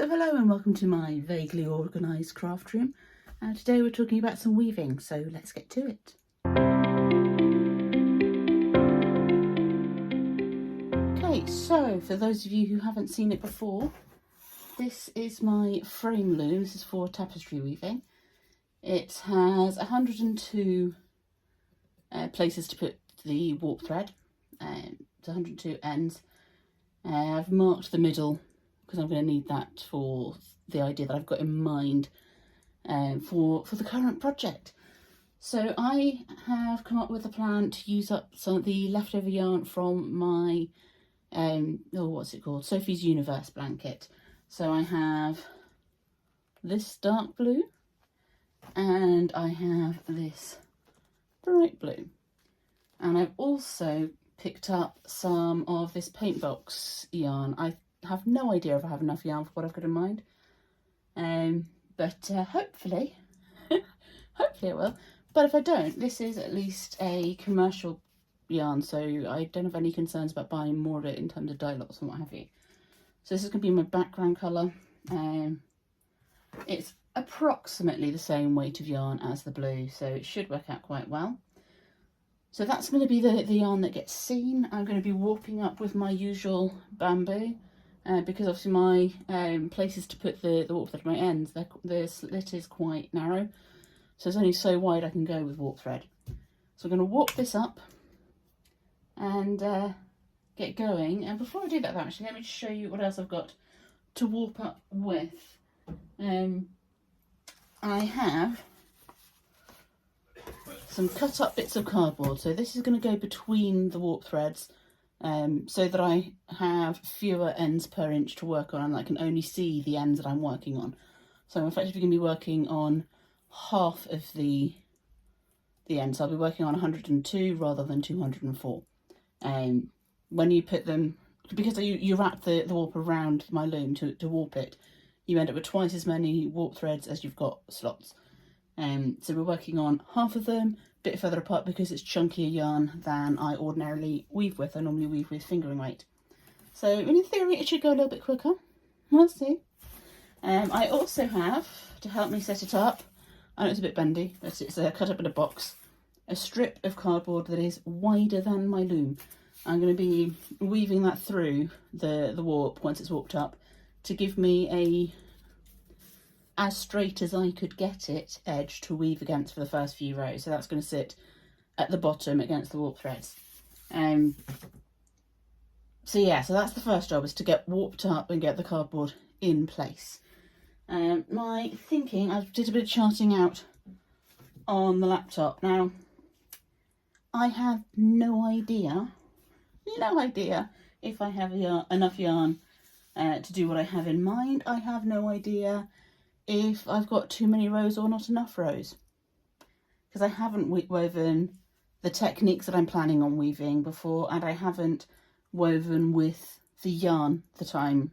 So hello and welcome to my vaguely organised craft room. Today we're talking about some weaving, so let's get to it. Okay, so for those of you who haven't seen it before, this is my frame loom. This is for tapestry weaving. It has 102 places to put the warp thread. It's 102 ends. I've marked the middle because I'm going to need that for the idea that I've got in mind for the current project. So I have come up with a plan to use up some of the leftover yarn from my what's it called, Sophie's Universe blanket. So I have this dark blue and I have this bright blue, and I've also picked up some of this paint box yarn. I have no idea if I have enough yarn for what I've got in mind, but hopefully hopefully it will. But if I don't, this is at least a commercial yarn, so I don't have any concerns about buying more of it in terms of dye lots and what have you. So this is going to be my background colour. It's approximately the same weight of yarn as the blue, so it should work out quite well. So that's going to be the yarn that gets seen. I'm going to be warping up with my usual bamboo, because obviously my places to put the warp thread at my ends, the slit is quite narrow, so it's only so wide I can go with warp thread. So I'm going to warp this up and get going. And before I do that, actually, let me just show you what else I've got to warp up with. I have some cut up bits of cardboard, so this is going to go between the warp threads, so that I have fewer ends per inch to work on and I can only see the ends that I'm working on. So I'm effectively going to be working on half of the ends. I'll be working on 102 rather than 204. When you put them, because you wrap the warp around my loom to warp it, you end up with twice as many warp threads as you've got slots. So we're working on half of them, a bit further apart because it's chunkier yarn than I ordinarily weave with. I normally weave with fingering weight. So in theory it should go a little bit quicker. We'll see. I also have, to help me set it up, I know it's a bit bendy, but it's cut up in a box, a strip of cardboard that is wider than my loom. I'm going to be weaving that through the warp once it's warped up to give me as straight as I could get it edge to weave against for the first few rows. So that's going to sit at the bottom against the warp threads. So yeah, so that's the first job, is to get warped up and get the cardboard in place. My thinking, I did a bit of charting out on the laptop. Now, I have no idea if I have enough yarn to do what I have in mind. I have no idea if I've got too many rows or not enough rows, because I haven't woven the techniques that I'm planning on weaving before, and I haven't woven with the yarn that I'm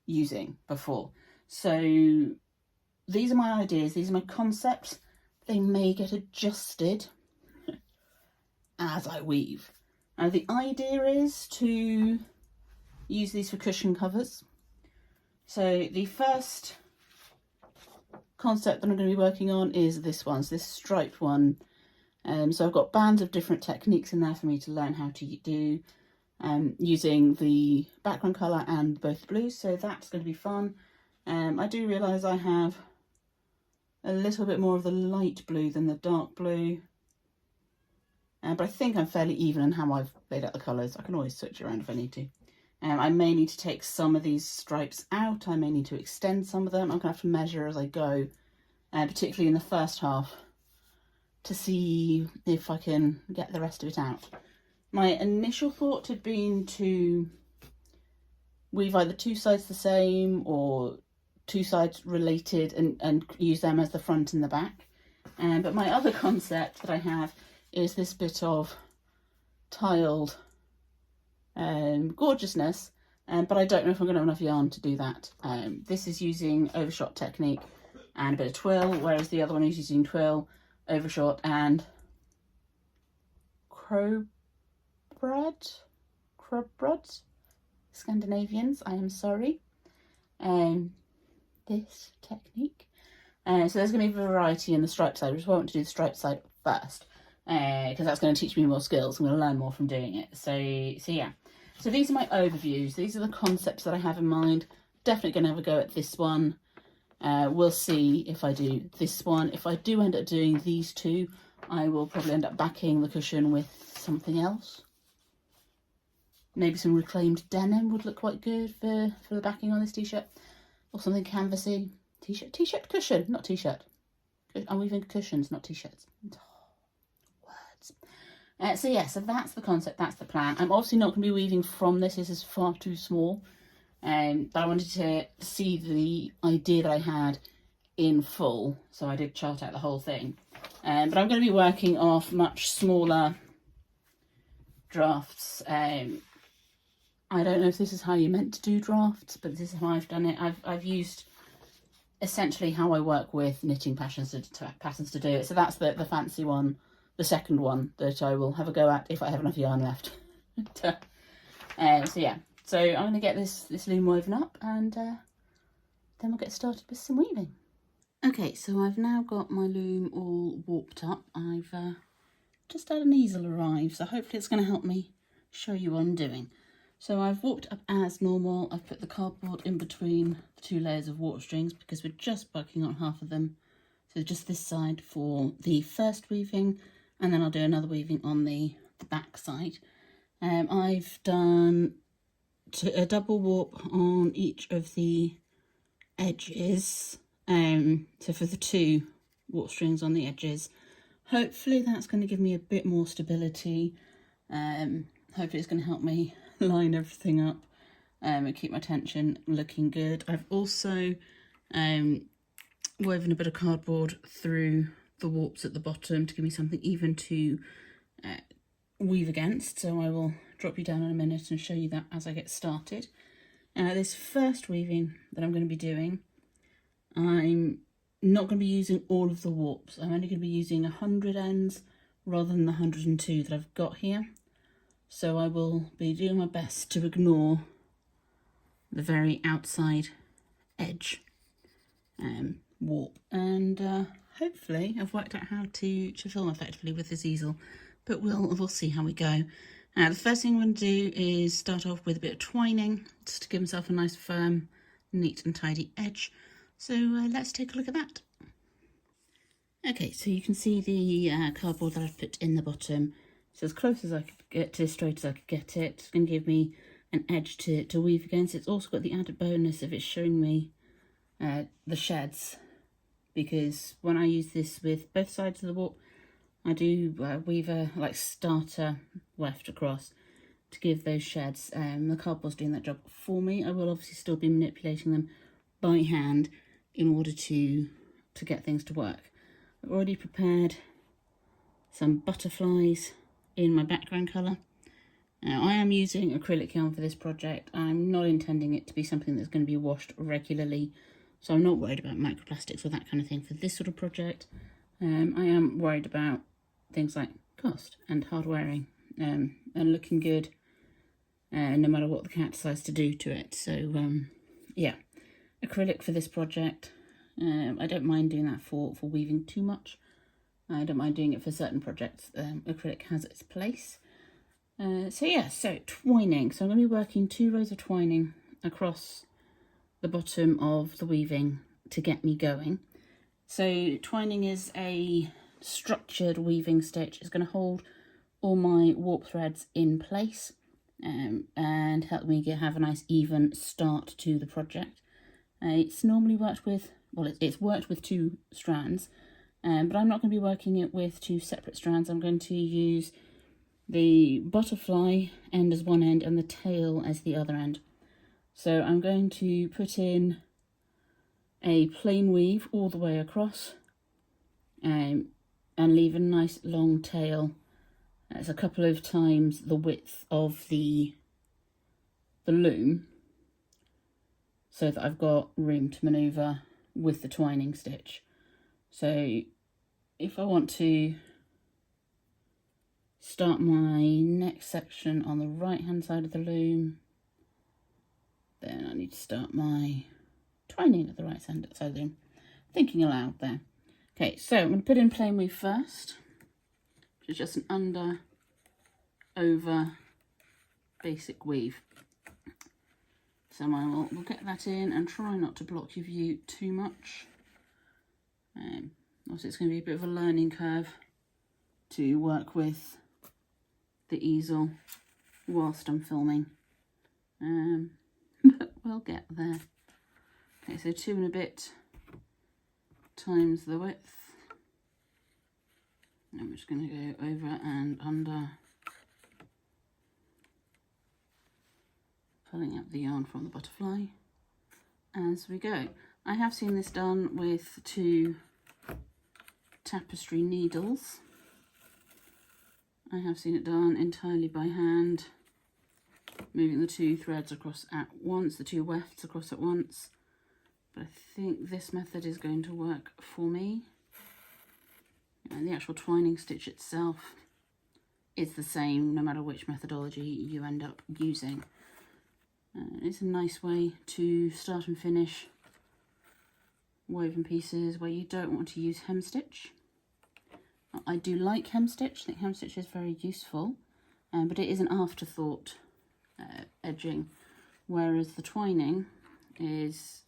using before. So these are my ideas, these are my concepts. They may get adjusted as I weave. Now the idea is to use these for cushion covers. So the first concept that I'm going to be working on is this one, so this striped one. So I've got bands of different techniques in there for me to learn how to do, using the background colour and both blues, so that's going to be fun. I do realise I have a little bit more of the light blue than the dark blue, but I think I'm fairly even in how I've laid out the colours. I can always switch around if I need to. I may need to take some of these stripes out, I may need to extend some of them. I'm going to have to measure as I go, particularly in the first half, to see if I can get the rest of it out. My initial thought had been to weave either two sides the same or two sides related and use them as the front and the back. But my other concept that I have is this bit of tiled gorgeousness, but I don't know if I'm going to have enough yarn to do that. This is using overshot technique and a bit of twill, whereas the other one is using twill, overshot and crowbrad, Scandinavians, I am sorry. this technique. So there's going to be a variety in the striped side. I just want to do the striped side first, because that's going to teach me more skills. I'm going to learn more from doing it. So yeah. So these are my overviews. These are the concepts that I have in mind. Definitely going to have a go at this one. We'll see if I do this one. If I do end up doing these two, I will probably end up backing the cushion with something else. Maybe some reclaimed denim would look quite good for the backing on this t-shirt, or something canvassy. T-shirt cushion, not t-shirt. I'm weaving cushions, not t-shirts. Words. So yeah, so that's the concept, that's the plan. I'm obviously not going to be weaving from this. This is far too small. But I wanted to see the idea that I had in full, so I did chart out the whole thing. But I'm going to be working off much smaller drafts. I don't know if this is how you're meant to do drafts, but this is how I've done it. I've used essentially how I work with knitting patterns to do it. So that's the fancy one, the second one that I will have a go at if I have enough yarn left. So yeah, so I'm going to get this loom woven up, and then we'll get started with some weaving. Okay, so I've now got my loom all warped up. I've just had an easel arrive, so hopefully it's going to help me show you what I'm doing. So I've warped up as normal. I've put the cardboard in between the two layers of warp strings because we're just working on half of them. So just this side for the first weaving, and then I'll do another weaving on the back side. I've done a double warp on each of the edges. So for the two warp strings on the edges, hopefully that's going to give me a bit more stability. Hopefully it's going to help me line everything up and keep my tension looking good. I've also woven a bit of cardboard through the warps at the bottom to give me something even to weave against. So I will drop you down in a minute and show you that as I get started. This first weaving that I'm going to be doing, I'm not going to be using all of the warps. I'm only going to be using 100 ends rather than the 102 that I've got here. So I will be doing my best to ignore the very outside edge warp, and hopefully I've worked out how to film effectively with this easel, but we'll see how we go. The first thing I'm going to do is start off with a bit of twining, just to give myself a nice firm, neat and tidy edge. So let's take a look at that. Okay, so you can see the cardboard that I've put in the bottom. So as close as I could get to, as straight as I could get it. It's going to give me an edge to weave against. It's also got the added bonus of it showing me the sheds, because when I use this with both sides of the warp, I do weave a starter weft across to give those sheds. The cardboard's doing that job for me. I will obviously still be manipulating them by hand in order to get things to work. I've already prepared some butterflies in my background colour. Now I am using acrylic yarn for this project. I'm not intending it to be something that's going to be washed regularly, so I'm not worried about microplastics or that kind of thing for this sort of project. I am worried about things like cost and hard wearing and looking good, no matter what the cat decides to do to it. So yeah, acrylic for this project. I don't mind doing that for weaving too much. I don't mind doing it for certain projects. Acrylic has its place. So yeah, so twining. So I'm going to be working 2 rows of twining across the bottom of the weaving to get me going. So twining is a structured weaving stitch. It's going to hold all my warp threads in place and help me have a nice even start to the project. It's normally worked with, well, it's worked with 2 strands, but I'm not going to be working it with 2 separate strands. I'm going to use the butterfly end as one end and the tail as the other end. So I'm going to put in a plain weave all the way across and leave a nice long tail. That's a couple of times the width of the loom, so that I've got room to manoeuvre with the twining stitch. So if I want to start my next section on the right hand side of the loom, then I need to start my twining at the right side of the loom. Thinking aloud there. Okay, so I'm going to put in plain weave first, which is just an under, over, basic weave. So we'll get that in and try not to block your view too much. Also, it's going to be a bit of a learning curve to work with the easel whilst I'm filming, but we'll get there. Okay, so 2 and a bit times the width. And we're just going to go over and under, pulling out the yarn from the butterfly as we go. I have seen this done with 2 tapestry needles. I have seen it done entirely by hand, moving the 2 threads across at once, the 2 wefts across at once. But I think this method is going to work for me. And the actual twining stitch itself is the same no matter which methodology you end up using. It's a nice way to start and finish woven pieces where you don't want to use hem stitch. I do like hem stitch. I think hem stitch is very useful, but it is an afterthought edging, whereas the twining is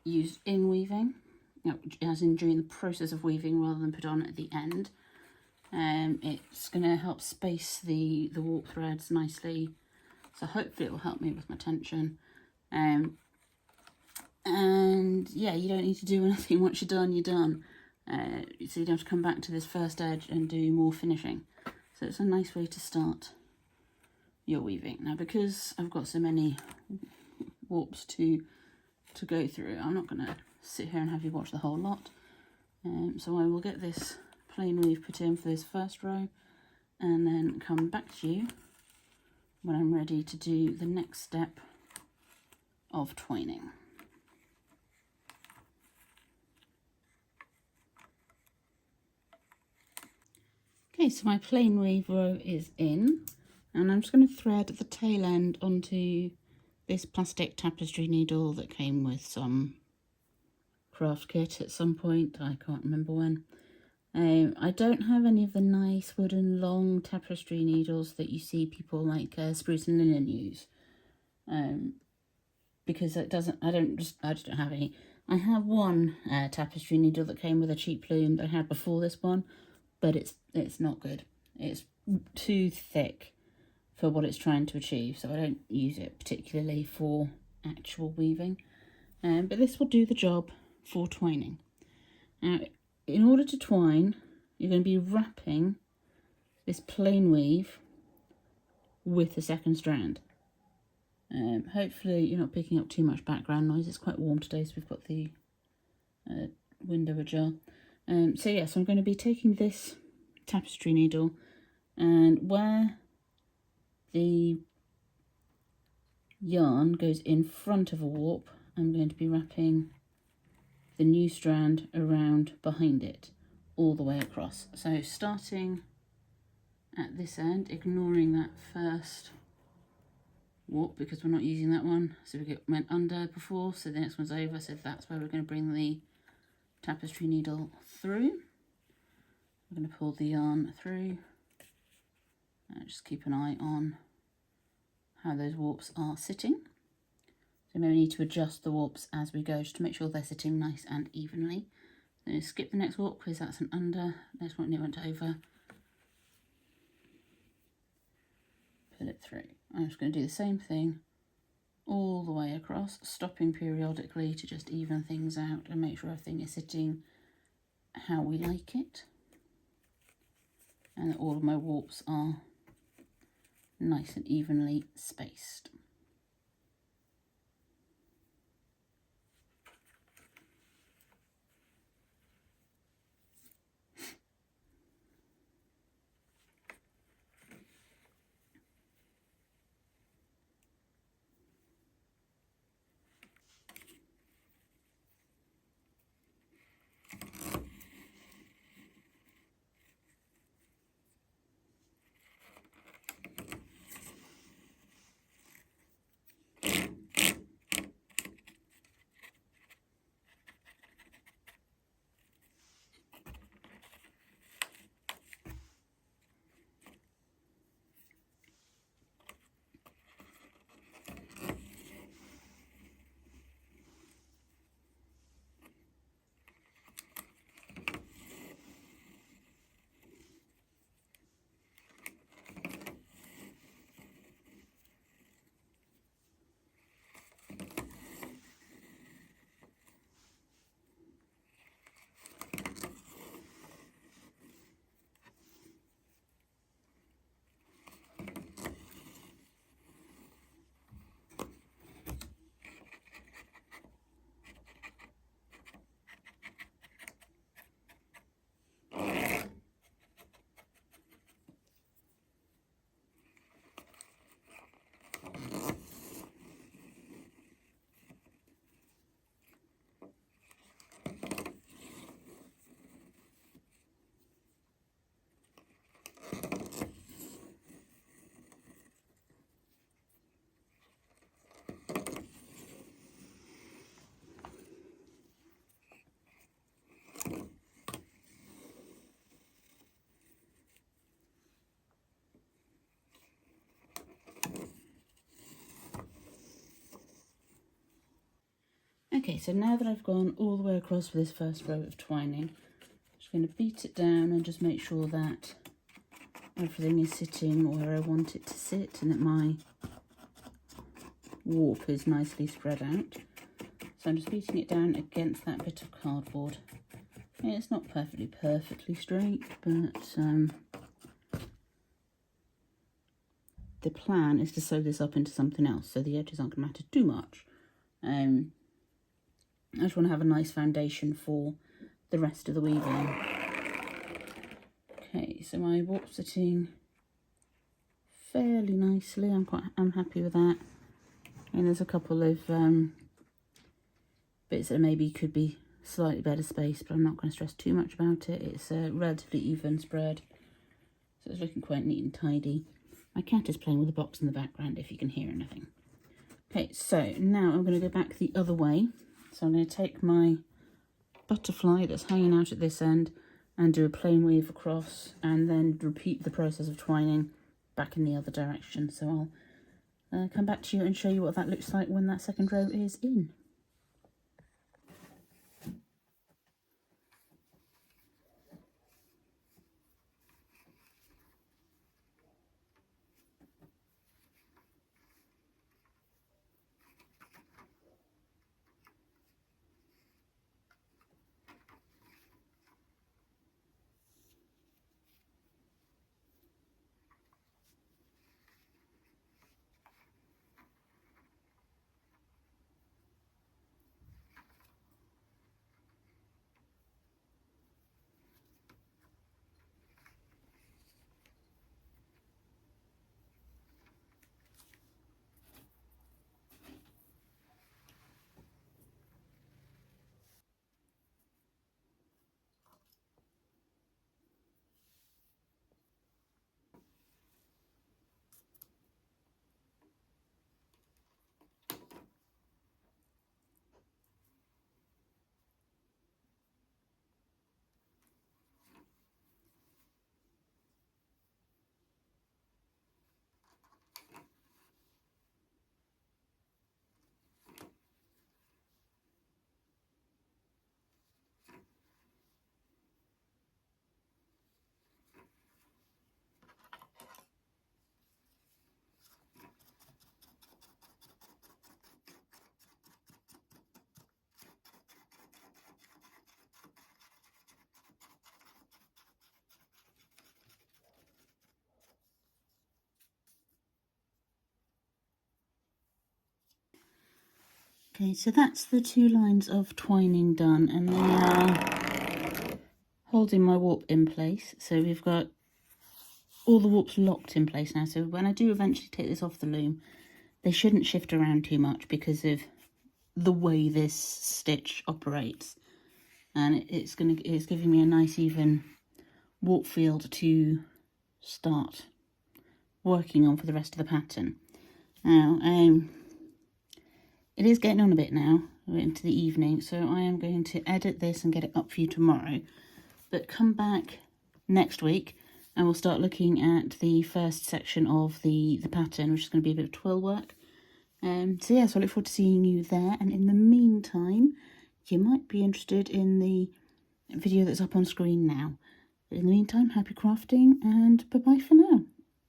used in weaving, as in during the process of weaving rather than put on at the end. It's going to help space the warp threads nicely, so hopefully it will help me with my tension. And yeah, you don't need to do anything. Once you're done, you're done. So you don't have to come back to this first edge and do more finishing. So it's a nice way to start your weaving. Now, because I've got so many warps to go through, I'm not going to sit here and have you watch the whole lot. So I will get this plain weave put in for this first row and then come back to you when I'm ready to do the next step of twining. Okay, so my plain weave row is in, and I'm just going to thread the tail end onto this plastic tapestry needle that came with some craft kit at some point. I can't remember when. I don't have any of the nice wooden long tapestry needles that you see people like Spruce and Linen use, because I don't have any. I have one tapestry needle that came with a cheap loom that I had before this one, but it's not good. It's too thick for what it's trying to achieve, so I don't use it particularly for actual weaving. But this will do the job for twining. Now, in order to twine, you're going to be wrapping this plain weave with the second strand. Hopefully you're not picking up too much background noise. It's quite warm today, so we've got the window ajar. So yes, I'm going to be taking this tapestry needle, and where the yarn goes in front of a warp, I'm going to be wrapping the new strand around behind it all the way across. So starting at this end, ignoring that first warp because we're not using that one, so we went under before, so the next one's over, so that's where we're going to bring the tapestry needle through. I'm going to pull the yarn through and just keep an eye on how those warps are sitting. So maybe we need to adjust the warps as we go just to make sure they're sitting nice and evenly. Then skip the next warp because that's an under, next one it went over. Pull it through. I'm just going to do the same thing all the way across, stopping periodically to just even things out and make sure everything is sitting how we like it, and that all of my warps are nice and evenly spaced. Okay, so now that I've gone all the way across for this first row of twining, I'm just going to beat it down and just make sure that everything is sitting where I want it to sit and that my warp is nicely spread out. So I'm just beating it down against that bit of cardboard. Yeah, it's not perfectly straight, but the plan is to sew this up into something else, so the edges aren't going to matter too much. I just want to have a nice foundation for the rest of the weaving. Okay, so my warp's sitting fairly nicely. I'm happy with that. And there's a couple of bits that maybe could be slightly better spaced, but I'm not going to stress too much about it. It's a relatively even spread, so it's looking quite neat and tidy. My cat is playing with a box in the background if you can hear anything. Okay, so now I'm going to go back the other way. So I'm going to take my butterfly that's hanging out at this end and do a plain weave across, and then repeat the process of twining back in the other direction. So I'll come back to you and show you what that looks like when that second row is in. Okay, so that's the 2 lines of twining done, and they are holding my warp in place. So we've got all the warps locked in place now. So when I do eventually take this off the loom, they shouldn't shift around too much because of the way this stitch operates. And it's giving me a nice even warp field to start working on for the rest of the pattern. Now, it is getting on a bit now, we're into the evening, so I am going to edit this and get it up for you tomorrow. But come back next week and we'll start looking at the first section of the pattern, which is going to be a bit of twill work. So yeah, so I look forward to seeing you there. And in the meantime, you might be interested in the video that's up on screen now. But in the meantime, happy crafting and bye-bye for now.